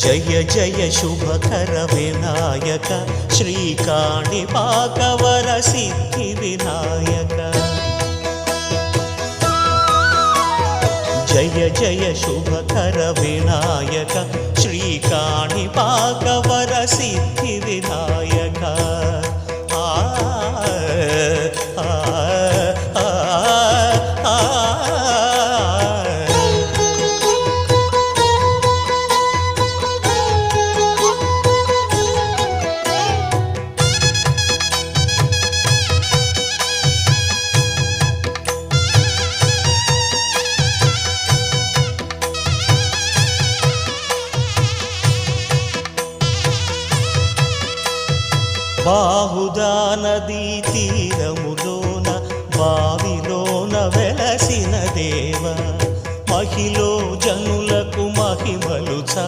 జయ జయ శుభకర వినాయక శ్రీకాణిపాకవర సిద్ధి వినాయక జయ జయ శుభకర వినాయక శ్రీకాణిపాకవర సిద్ధి వినాయక బాహుదా నదీ తీరములోన బావిలోన వెలసిన దేవ